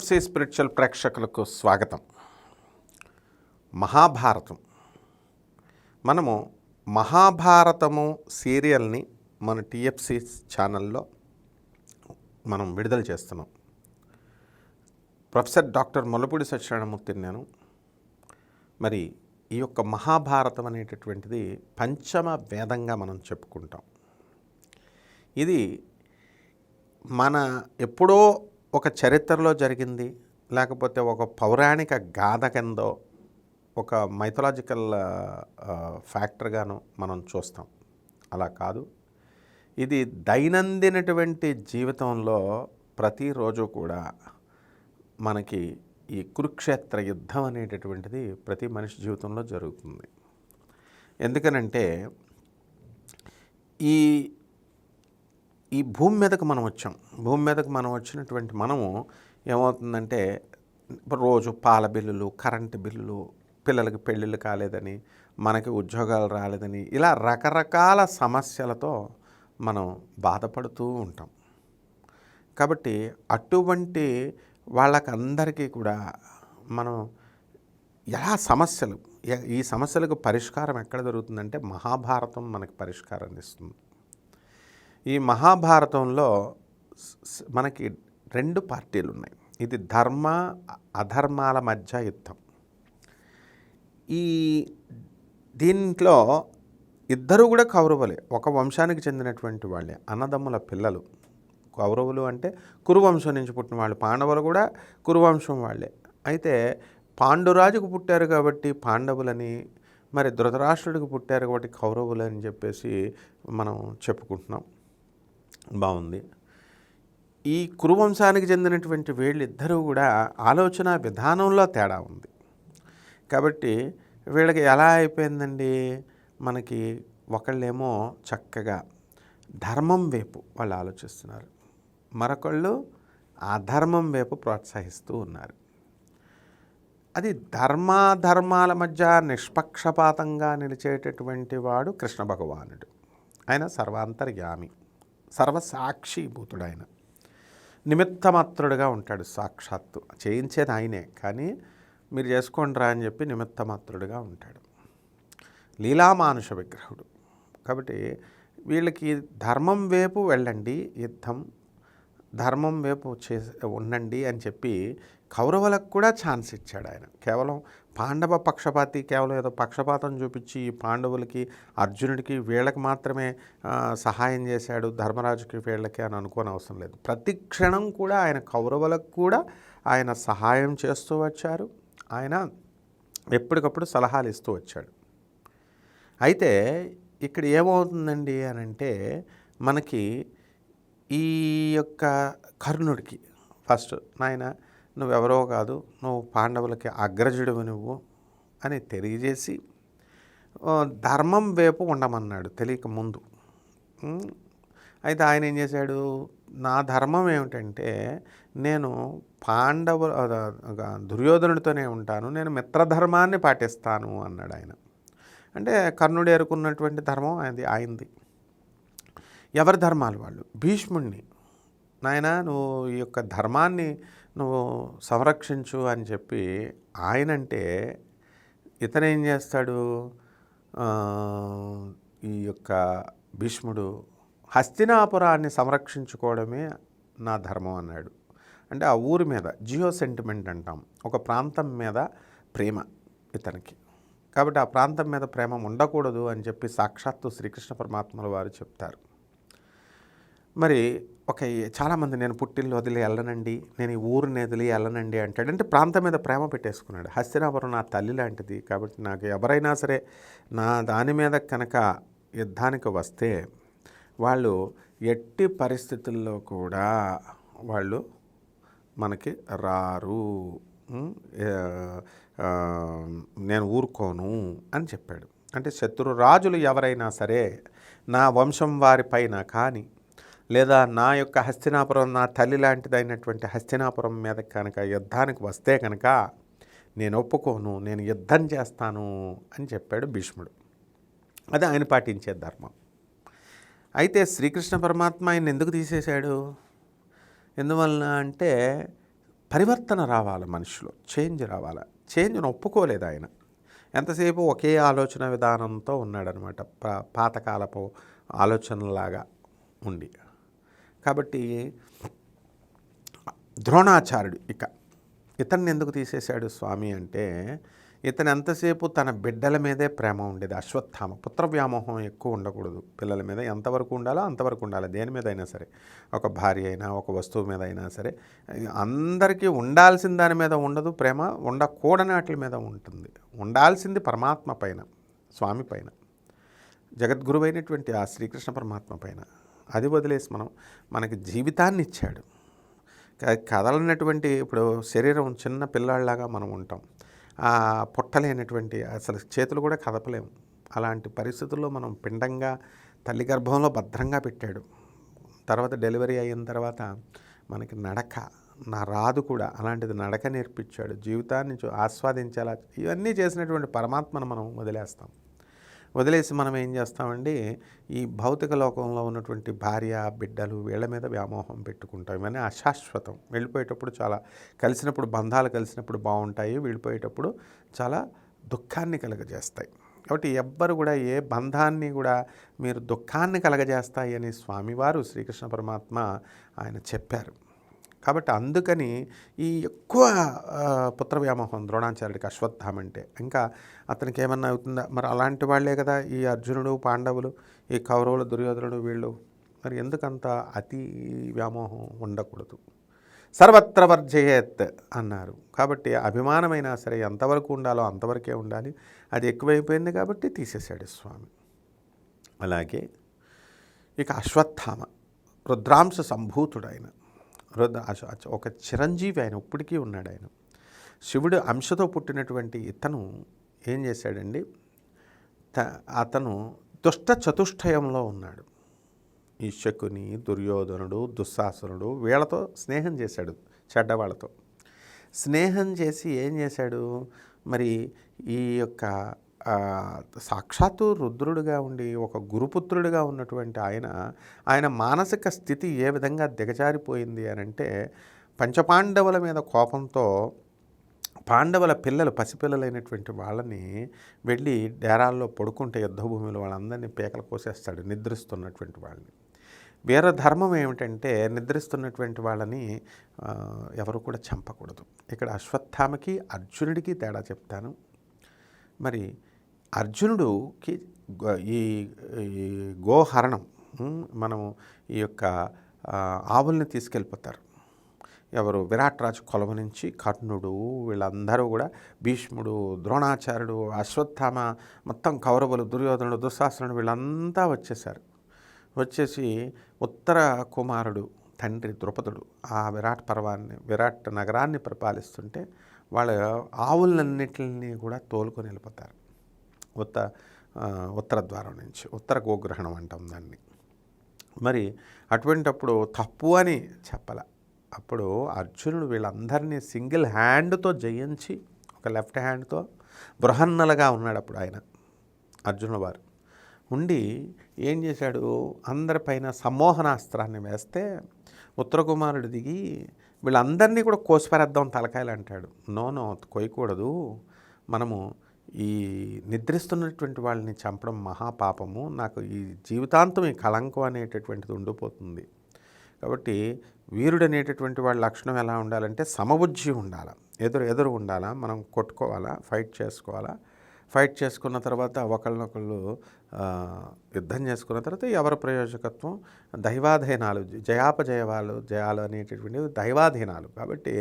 TFC spiritual ప్రేక్షకులకు స్వాగతం. మహాభారతం, మనము మహాభారతము సీరియల్ని మన టిఎఫ్సి ఛానల్లో మనం విడుదల చేస్తున్నాం. ప్రొఫెసర్ డాక్టర్ ముల్లపూడి సత్యనారాయణమూర్తిని నేను. మరి ఈ యొక్క మహాభారతం అనేటటువంటిది పంచమ వేదంగా మనం చెప్పుకుంటాం. ఇది మన ఎప్పుడో ఒక చరిత్రలో జరిగింది, లేకపోతే ఒక పౌరాణిక గాథ కిందో, ఒక మైథలాజికల్ ఫ్యాక్టర్గాను మనం చూస్తాం. అలా కాదు, ఇది దైనందినటువంటి జీవితంలో ప్రతిరోజు కూడా మనకి ఈ కురుక్షేత్ర యుద్ధం అనేటటువంటిది ప్రతి మనిషి జీవితంలో జరుగుతుంది. ఎందుకనంటే ఈ భూమి మీదకు మనం వచ్చాం. భూమి మీదకు మనం వచ్చినటువంటి మనము ఏమవుతుందంటే రోజు పాల బిల్లులు, కరెంటు బిల్లులు, పిల్లలకి పెళ్ళిళ్ళు కాలేదని, మనకి ఉద్యోగాలు రాలేదని, ఇలా రకరకాల సమస్యలతో మనం బాధపడుతూ ఉంటాం. కాబట్టి అటువంటి వాళ్ళకందరికీ కూడా మనం ఎలా ఈ సమస్యలకు పరిష్కారం ఎక్కడ దొరుకుతుందంటే మహాభారతం మనకి పరిష్కారాన్ని ఇస్తుంది. ఈ మహాభారతంలో మనకి రెండు పార్టీలు ఉన్నాయి. ఇది ధర్మ అధర్మాల మధ్య యుద్ధం. దీంట్లో ఇద్దరు కూడా కౌరవులే, ఒక వంశానికి చెందినటువంటి వాళ్ళే, అన్నదమ్ముల పిల్లలు. కౌరవులు అంటే కురువంశం నుంచి పుట్టిన వాళ్ళు, పాండవులు కూడా కురువంశం వాళ్ళే. అయితే పాండురాజుకు పుట్టారు కాబట్టి పాండవులని, మరి ధృతరాష్ట్రుడికి పుట్టారు కాబట్టి కౌరవులు అని చెప్పేసి మనం చెప్పుకుంటున్నాం. బాగుంది. ఈ కురువంశానికి చెందినటువంటి వీళ్ళిద్దరూ కూడా ఆలోచన విధానంలో తేడా ఉంది. కాబట్టి వీళ్ళకి ఎలా అయిపోయిందండి, మనకి ఒకళ్ళేమో చక్కగా ధర్మం వైపు వాళ్ళు ఆలోచిస్తున్నారు, మరొకళ్ళు అధర్మం వైపు ప్రోత్సహిస్తూ ఉన్నారు. అది ధర్మాల మధ్య నిష్పక్షపాతంగా నిలిచేటటువంటి వాడు కృష్ణ భగవానుడు. ఆయన సర్వాంతర్యామి, సర్వసాక్షిభూతుడు. ఆయన నిమిత్తమాత్రుడుగా ఉంటాడు. సాక్షాత్తు చేయించేది ఆయనే, కానీ మీరు చేసుకోండి రా అని చెప్పి నిమిత్తమాత్రుడుగా ఉంటాడు. లీలామానుష విగ్రహుడు. కాబట్టి వీళ్ళకి ధర్మం వైపు వెళ్ళండి, యుద్ధం ధర్మం వైపు ఉండండి అని చెప్పి కౌరవులకు కూడా ఛాన్స్ ఇచ్చాడు ఆయన. కేవలం పాండవ పక్షపాతి, కేవలం ఏదో పక్షపాతం చూపించి పాండవులకి, అర్జునుడికి, వీళ్ళకి మాత్రమే సహాయం చేశాడు, ధర్మరాజుకి వీళ్ళకి అని అనుకోని అవసరం లేదు. ప్రతి క్షణం కూడా ఆయన కౌరవులకు కూడా ఆయన సహాయం చేస్తూ వచ్చారు. ఆయన ఎప్పటికప్పుడు సలహాలు ఇస్తూ వచ్చాడు. అయితే ఇక్కడ ఏమవుతుందండి అని అంటే, మనకి ఈ యొక్క కర్ణుడికి ఫస్ట్, నాయన నువ్వెవరో కాదు, నువ్వు పాండవులకి అగ్రజుడివి నువ్వు అని తెలియజేసి ధర్మం వైపు ఉండమన్నాడు తెలియక ముందు. అయితే ఆయన ఏం చేశాడు, నా ధర్మం ఏమిటంటే నేను దుర్యోధనుడితోనే ఉంటాను, నేను మిత్రధర్మాన్ని పాటిస్తాను అన్నాడు ఆయన. అంటే కర్ణుడు ఎరుకున్నటువంటి ధర్మం ఆయనది. ఎవరి ధర్మాలు వాళ్ళు. భీష్ముడిని, నాయన నువ్వు ఈ యొక్క ధర్మాన్ని నువ్వు సంరక్షించు అని చెప్పి ఆయనంటే, ఇతనేం చేస్తాడు, ఈ యొక్క భీష్ముడు హస్తినాపురాన్ని సంరక్షించుకోవడమే నా ధర్మం అన్నాడు. అంటే ఆ ఊరి మీద జియో సెంటిమెంట్ అంటాం, ఒక ప్రాంతం మీద ప్రేమ ఇతనికి. కాబట్టి ఆ ప్రాంతం మీద ప్రేమ ఉండకూడదు అని చెప్పి సాక్షాత్తు శ్రీకృష్ణ పరమాత్మల వారు చెప్తారు. మరి చాలామంది నేను పుట్టిల్లు వదిలి వెళ్ళనండి, నేను ఈ ఊరిని వదిలి వెళ్ళనండి అంటాడు. అంటే ప్రాంతం మీద ప్రేమ పెట్టేసుకున్నాడు. హస్తినాపురం నా తల్లి లాంటిది, కాబట్టి నాకు ఎవరైనా సరే నా దాని మీద కనుక యుద్ధానికి వస్తే వాళ్ళు ఎట్టి పరిస్థితుల్లో కూడా వాళ్ళు మనకి రారు, నేను ఊరుకోను అని చెప్పాడు. అంటే శత్రురాజులు ఎవరైనా సరే నా వంశం వారిపైన కానీ, లేదా నా యొక్క హస్తినాపురం నా తల్లి లాంటిదైనటువంటి హస్తినాపురం మీద కనుక యుద్ధానికి వస్తే కనుక నేను ఒప్పుకోను, నేను యుద్ధం చేస్తాను అని చెప్పాడు భీష్ముడు. అది ఆయన పాటించే ధర్మం. అయితే శ్రీకృష్ణ పరమాత్మ ఆయన ఎందుకు తీసేశాడు? ఎందువలన అంటే పరివర్తన రావాలి, మనిషిలో చేంజ్ రావాలి. చేంజ్ను ఒప్పుకోలేదు ఆయన. ఎంతసేపు ఒకే ఆలోచన విధానంతో ఉన్నాడనమాట, పాతకాలపు ఆలోచనలాగా ఉండి. కాబట్టి ద్రోణాచార్యుడు ఇతన్ని ఎందుకు తీసేశాడు స్వామి అంటే, ఇతను ఎంతసేపు తన బిడ్డల మీదే ప్రేమ ఉండేది. అశ్వత్థామ పుత్ర వ్యామోహం ఎక్కువ ఉండకూడదు. పిల్లల మీద ఎంతవరకు ఉండాలో అంతవరకు ఉండాలి. దేని మీద అయినా సరే, ఒక భార్య అయినా ఒక వస్తువు మీద అయినా సరే, అందరికీ ఉండాల్సిన దాని మీద ఉండదు ప్రేమ, ఉండకూడని వాటి మీద ఉంటుంది. ఉండాల్సింది పరమాత్మ పైన, స్వామి పైన, జగద్గురువైనటువంటి ఆ శ్రీకృష్ణ పరమాత్మ పైన. అది వదిలేసి మనకి జీవితాన్ని ఇచ్చాడు. కదలనటువంటి ఇప్పుడు శరీరం చిన్న పిల్లాడిలాగా మనం ఉంటాం. పుట్టలేనటువంటి అసలు చేతులు కూడా కదపలేము. అలాంటి పరిస్థితుల్లో మనం పిండంగా తల్లి గర్భంలో భద్రంగా పెట్టాడు. తర్వాత డెలివరీ అయిన తర్వాత మనకి నడక రాదు కూడా, అలాంటిది నడక నేర్పించాడు. జీవితాన్ని ఆస్వాదించేలా ఇవన్నీ చేసినటువంటి పరమాత్మను మనం వదిలేసి మనం ఏం చేస్తామండి, ఈ భౌతిక లోకంలో ఉన్నటువంటి భార్య బిడ్డలు వీళ్ళ మీద వ్యామోహం పెట్టుకుంటాం. ఇవన్నీ అశాశ్వతం. వెళ్ళిపోయేటప్పుడు చాలా కలిసినప్పుడు బంధాలు కలిసినప్పుడు బాగుంటాయి, వెళ్ళిపోయేటప్పుడు చాలా దుఃఖాన్ని కలుగజేస్తాయి. కాబట్టి ఎవ్వరు కూడా ఏ బంధాన్ని కూడా మీరు దుఃఖాన్ని కలగజేస్తాయి అని స్వామివారు శ్రీకృష్ణ పరమాత్మ ఆయన చెప్పారు. కాబట్టి అందుకని ఈ ఎక్కువ పుత్ర వ్యామోహం ద్రోణాచార్యుడికి, అశ్వత్థామ అంటే. ఇంకా అతనికి ఏమన్నా అవుతుందా? మరి అలాంటి వాళ్ళే కదా ఈ అర్జునుడు, పాండవులు, ఈ కౌరవులు, దుర్యోధనుడు, వీళ్ళు. మరి ఎందుకంత అతి వ్యామోహం ఉండకూడదు? సర్వత్ర వర్జయేత్ అన్నారు. కాబట్టి అభిమానమైనా సరే ఎంతవరకు ఉండాలో అంతవరకే ఉండాలి. అది ఎక్కువైపోయింది కాబట్టి తీసేశాడు స్వామి. అలాగే ఇక అశ్వత్థామ రుద్రాంశ సంభూతుడు. ఆయన ఒక చిరంజీవి, ఆయన ఇప్పటికీ ఉన్నాడు. ఆయన శివుడు అంశతో పుట్టినటువంటి ఇతను ఏం చేశాడండి, అతను దుష్ట చతుష్టయంలో ఉన్నాడు. ఈ శకుని, దుర్యోధనుడు, దుశ్శాసనుడు వీళ్ళతో స్నేహం చేశాడు. చెడ్డవాళ్ళతో స్నేహం చేసి ఏం చేశాడు, మరి ఈ యొక్క సాక్షాత్తు రుద్రుడిగా ఉండి ఒక గురుపుత్రుడిగా ఉన్నటువంటి ఆయన మానసిక స్థితి ఏ విధంగా దిగజారిపోయింది అని అంటే, పంచపాండవుల మీద కోపంతో పాండవుల పసిపిల్లలైనటువంటి వాళ్ళని వెళ్ళి డేరాల్లో పడుకుంటే యుద్ధభూమిలో వాళ్ళందరినీ పీకలు కోసేస్తాడు, నిద్రిస్తున్నటువంటి వాళ్ళని. వీరధర్మం ఏమిటంటే నిద్రిస్తున్నటువంటి వాళ్ళని ఎవరు కూడా చంపకూడదు. ఇక్కడ అశ్వత్థామకి అర్జునుడికి తేడా చెప్తాను. మరి అర్జునుడికి ఈ గోహరణం, మనము ఈ యొక్క ఆవుల్ని తీసుకెళ్ళిపోతారు. ఎవరు? విరాట్ రాజు కొలవ నుంచి కర్ణుడు, వీళ్ళందరూ కూడా, భీష్ముడు, ద్రోణాచార్యుడు, అశ్వత్థామ, మొత్తం కౌరవులు, దుర్యోధనుడు, దుశ్శాసనుడు వీళ్ళంతా వచ్చేసి ఉత్తర కుమారుడు తండ్రి ద్రుపదుడు ఆ విరాట్ నగరాన్ని పరిపాలిస్తుంటే వాళ్ళ ఆవులన్నిటిని కూడా తోలుకొని వెళ్ళిపోతారు ఉత్తర ద్వారం నుంచి. ఉత్తర గోగ్రహణం అంటాం దాన్ని. మరి అటువంటప్పుడు తప్పు అని చెప్పాల. అప్పుడు అర్జునుడు వీళ్ళందరినీ సింగిల్ హ్యాండ్తో జయించి, ఒక లెఫ్ట్ హ్యాండ్తో బృహన్నలుగా ఉన్నాడు అప్పుడు ఆయన అర్జునుడు వారు ఉండి ఏం చేశాడు, అందరిపైన సమ్మోహనాస్త్రాన్ని వేస్తే ఉత్తర కుమారుడు దిగి వీళ్ళందరినీ కూడా కోసిపారేద్దాం తలకాయలు అంటాడు. నో కోయకూడదు, మనము ఈ నిద్రిస్తున్నటువంటి వాళ్ళని చంపడం మహాపాపము, నాకు ఈ జీవితాంతం ఈ కళంకం అనేటటువంటిది ఉండిపోతుంది. కాబట్టి వీరుడు అనేటటువంటి వాళ్ళ లక్షణం ఎలా ఉండాలంటే సమబుద్ధి ఉండాలి, ఎదురు ఉండాలా, మనం కొట్టుకోవాలా, ఫైట్ చేసుకున్న తర్వాత ఒకళ్ళనొకళ్ళు యుద్ధం చేసుకున్న తర్వాత ఎవరి ప్రయోజకత్వం, దైవాధీనాలు, జయాలు అనేటటువంటివి దైవాధీనాలు. కాబట్టి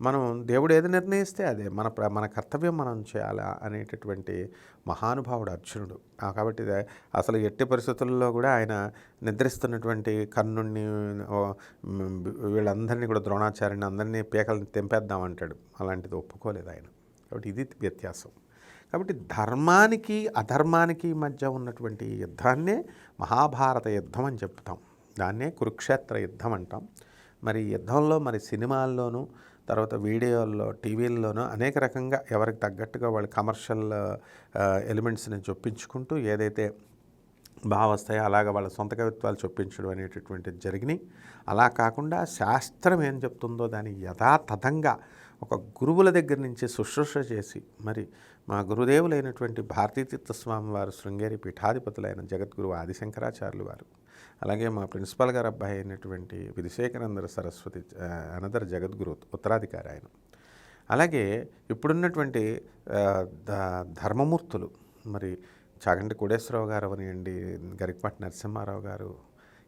మనం దేవుడు ఏది నిర్ణయిస్తే అదే మన కర్తవ్యం మనం చేయాలా అనేటటువంటి మహానుభావుడు అర్జునుడు. కాబట్టి అసలు ఎట్టి పరిస్థితుల్లో కూడా ఆయన నిద్రిస్తున్నటువంటి కర్ణుడిని, వీళ్ళందరినీ కూడా, ద్రోణాచార్యుని అందరినీ పీకలను తెంపేద్దామంటాడు. అలాంటిది ఒప్పుకోలేదు ఆయన. కాబట్టి ఇది వ్యత్యాసం. కాబట్టి ధర్మానికి అధర్మానికి మధ్య ఉన్నటువంటి యుద్ధాన్నే మహాభారత యుద్ధం అని చెప్తాం. దాన్నే కురుక్షేత్ర యుద్ధం అంటాం. మరి యుద్ధంలో మరి సినిమాల్లోనూ, తర్వాత వీడియోల్లో, టీవీల్లోనూ అనేక రకంగా ఎవరికి తగ్గట్టుగా వాళ్ళు కమర్షియల్ ఎలిమెంట్స్ని చొప్పించుకుంటూ ఏదైతే బాగా వస్తాయి. అలాగ వాళ్ళ సొంత కవిత్వాలు చొప్పించడం అనేటటువంటిది జరిగినాయి. అలా కాకుండా శాస్త్రం ఏం చెప్తుందో దాన్ని యథాతథంగా ఒక గురువుల దగ్గర నుంచి శుశ్రూష చేసి, మరి మా గురుదేవులైనటువంటి భారతీతీర్థ స్వామి వారు శృంగేరి పీఠాధిపతులైన జగద్గురు ఆదిశంకరాచార్యులు వారు, అలాగే మా ప్రిన్సిపాల్ గారు అబ్బాయి అయినటువంటి విధుశేఖరేంద్ర సరస్వతి అనదర్ జగద్గురు ఉత్తరాధికారి ఆయన, అలాగే ఇప్పుడున్నటువంటి ధర్మమూర్తులు, మరి చాగంటి కోటేశ్వరరావు గారు అవనివ్వండి, గరికపాటి నరసింహారావు గారు,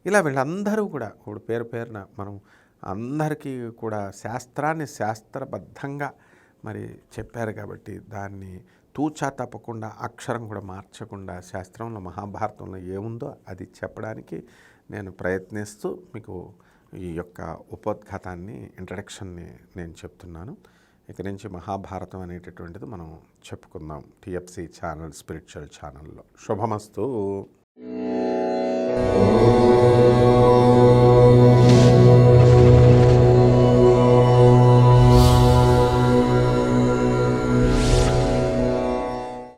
ఇలా వీళ్ళందరూ కూడా ఇప్పుడు పేరు పేరున మనం అందరికీ కూడా శాస్త్రాన్ని శాస్త్రబద్ధంగా మరి చెప్పారు. కాబట్టి దాన్ని తూచా తప్పకుండా అక్షరం కూడా మార్చకుండా శాస్త్రంలో మహాభారతంలో ఏముందో అది చెప్పడానికి నేను ప్రయత్నిస్తూ మీకు ఈ యొక్క ఉపోద్ఘాతాన్ని ఇంట్రడక్షన్ని నేను చెప్తున్నాను. ఇక నుంచి మహాభారతం అనేటటువంటిది మనం చెప్పుకుందాం టిఎఫ్సి ఛానల్, స్పిరిచువల్ ఛానల్లో. శుభమస్తు.